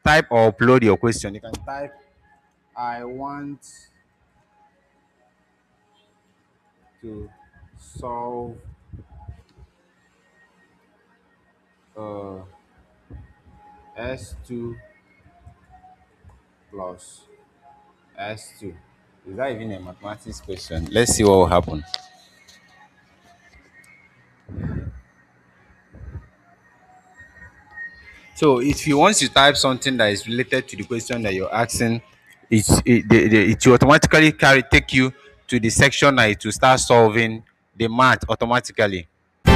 type or upload your question. You can type, I want to solve uh, S2 plus S2. Is that even a mathematics question? Let's see what will happen. So if you want to type something that is related to the question that you're asking, it will automatically take you to the section that it will start solving the math automatically. In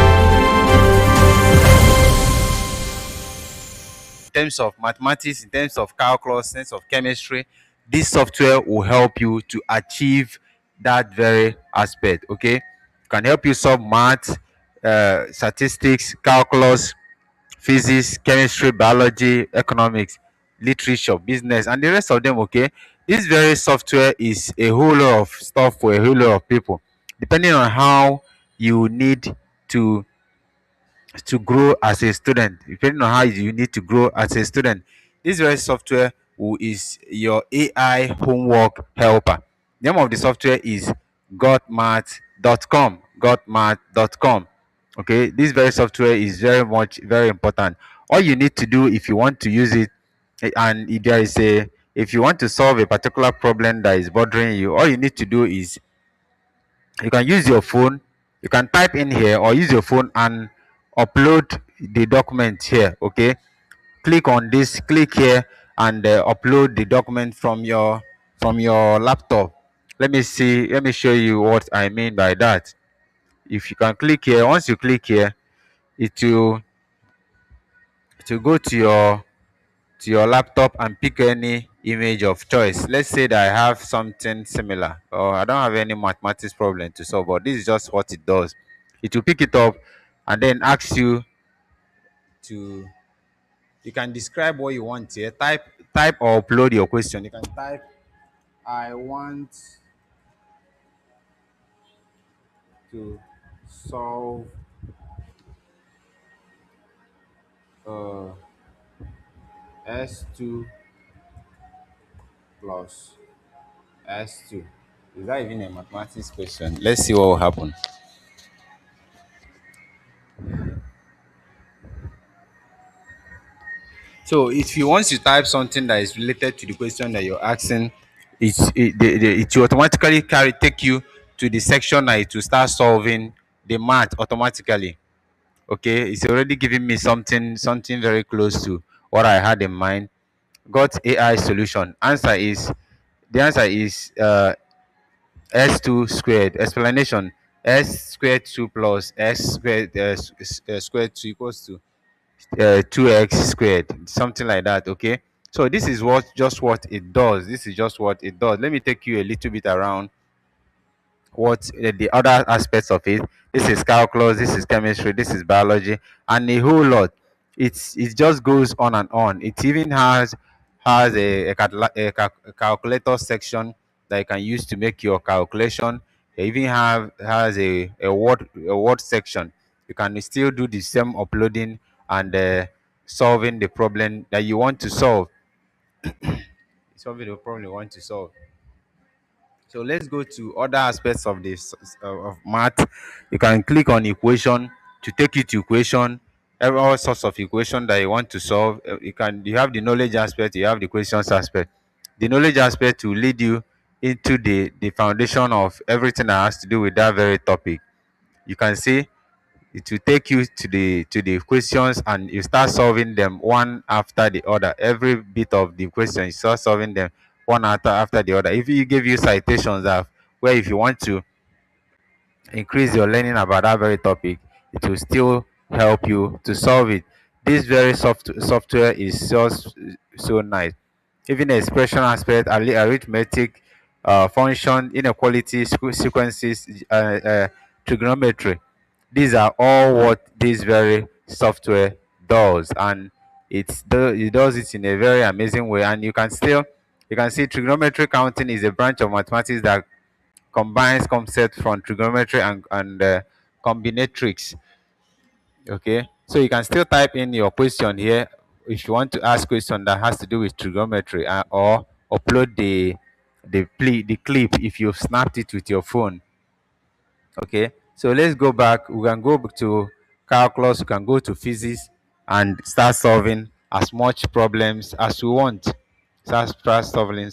terms of mathematics, in terms of calculus, in terms of chemistry, this software will help you to achieve that very aspect. Okay, can help you solve math, statistics, calculus, physics, chemistry, biology, economics, literature, business, and the rest of them. Okay, this very software is a whole lot of stuff for a whole lot of people, depending on how you need to grow as a student. Depending on how you need to grow as a student, this very software is your AI homework helper. The name of the software is GauthMath.com. GauthMath.com. Okay, this very software is very important. All you need to do if you want to use it, and if there is a if you want to solve a particular problem that is bothering you, all you need to do is you can use your phone, you can type in here or use your phone and upload the document here. Okay, click on this, click here, and upload the document from your laptop. Let me show you what I mean by that. If you can click here, once you click here, it will go to your laptop and pick any image of choice. Let's say that I have something similar, or I don't have any mathematics problem to solve, but this is just what it does. It will pick it up and then ask you to, you can describe what you want here. Type or upload your question. You can type, I want to solve uh, S2 plus S2. Is that even a mathematics question? Let's see what will happen. So if you want to type something that is related to the question that you're asking, it will automatically take you to the section that it will start solving the math automatically. Okay, it's already giving me something very close to what I had in mind. Got AI solution. Answer is s2 squared. Explanation: s squared 2 plus s squared squared 2 equals to 2x squared, something like that. Okay, so this is what it does. This is just what it does. Let me take you a little bit around what the other aspects of it. This is calculus, this is chemistry, this is biology, and a whole lot. It just goes on and on. It even has a calculator section that you can use to make your calculation. It even has a word section. You can still do the same uploading and solving the problem that you want to solve. Solving the problem you want to solve. So let's go to other aspects of this of math. You can click on equation to take you to equation, all sorts of equation that you want to solve. You have the knowledge aspect, you have the questions aspect. The knowledge aspect will lead you into the foundation of everything that has to do with that very topic. You can see it will take you to the questions and you start solving them one after the other. Every bit of the question you start solving them one after the other. If you give you citations that where if you want to increase your learning about that very topic, it will still help you to solve it. This very software is just so nice. Even the expression aspect, arithmetic, function, inequality, sequences, trigonometry. These are all what this very software does, and it does it in a very amazing way. And you can see trigonometry counting is a branch of mathematics that combines concepts from trigonometry and combinatorics. Okay, so you can still type in your question here if you want to ask question that has to do with trigonometry, or upload the clip if you've snapped it with your phone. Okay, so let's go back. We can go back to calculus. We can go to physics and start solving as much problems as we want. Start solving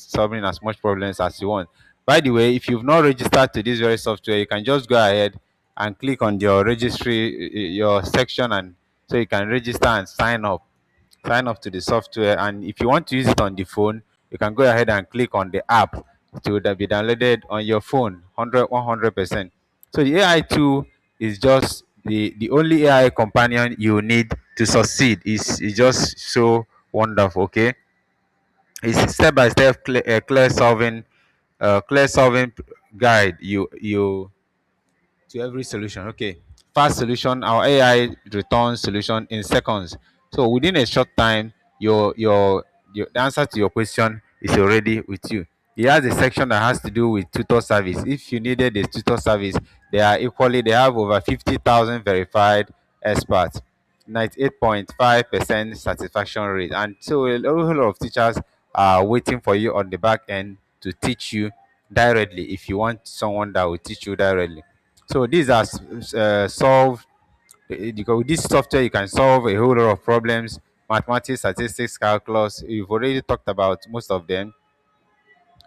as much problems as you want. By the way, if you've not registered to this very software, you can just go ahead and click on your registry, your section, and so you can register and sign up to the software. And if you want to use it on the phone, you can go ahead and click on the app to be downloaded on your phone 100%. So the AI tool is just the only AI companion you need to succeed. Is just so wonderful. Okay, it's step by step clear solving guide to every solution. Okay, fast solution. Our AI returns solution in seconds. So within a short time, your the answer to your question is already with you. It has a section that has to do with tutor service. If you needed a tutor service, they have over 50,000 verified experts, 98.5% satisfaction rate, and so a whole lot of teachers are waiting for you on the back end to teach you directly if you want someone that will teach you directly. So these are solved because with this software you can solve a whole lot of problems, mathematics, statistics, calculus. You've already talked about most of them.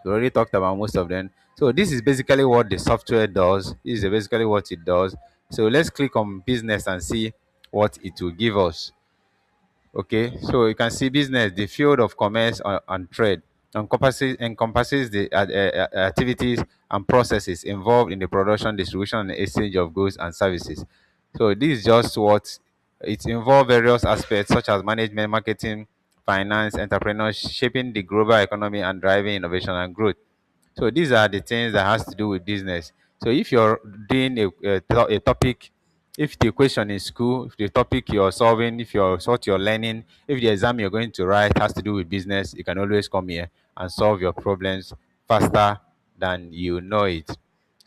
We already talked about most of them. So this is basically what the software does. This is basically what it does. So let's click on business and see what it will give us. Okay, so you can see business, the field of commerce and trade, encompasses the activities and processes involved in the production, distribution, and exchange of goods and services. So this is just what it involves various aspects such as management, marketing, finance, entrepreneurship, shaping the global economy and driving innovation and growth. So these are the things that has to do with business. So if you're doing a topic, if the question in school, if the topic you're solving, if you're what you're learning, if the exam you're going to write has to do with business, you can always come here and solve your problems faster than you know it.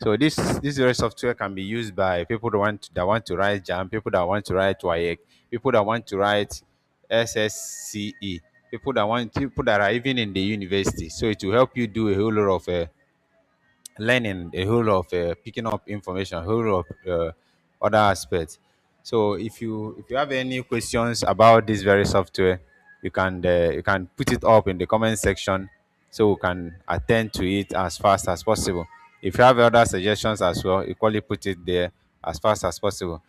So this very software can be used by people that want to write JAM, people that want to write WAEC, people that want to write SSCE, people that are even in the university. So it will help you do a whole lot of learning, a whole lot of picking up information, a whole lot of other aspects. So if you have any questions about this very software, you can put it up in the comment section so we can attend to it as fast as possible. If you have other suggestions as well, equally put it there as fast as possible.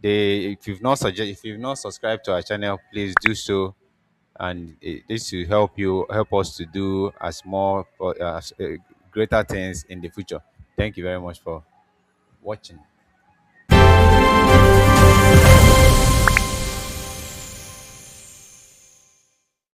If you've not subscribed to our channel, please do so, and this will help us to do greater things in the future. Thank you very much for watching.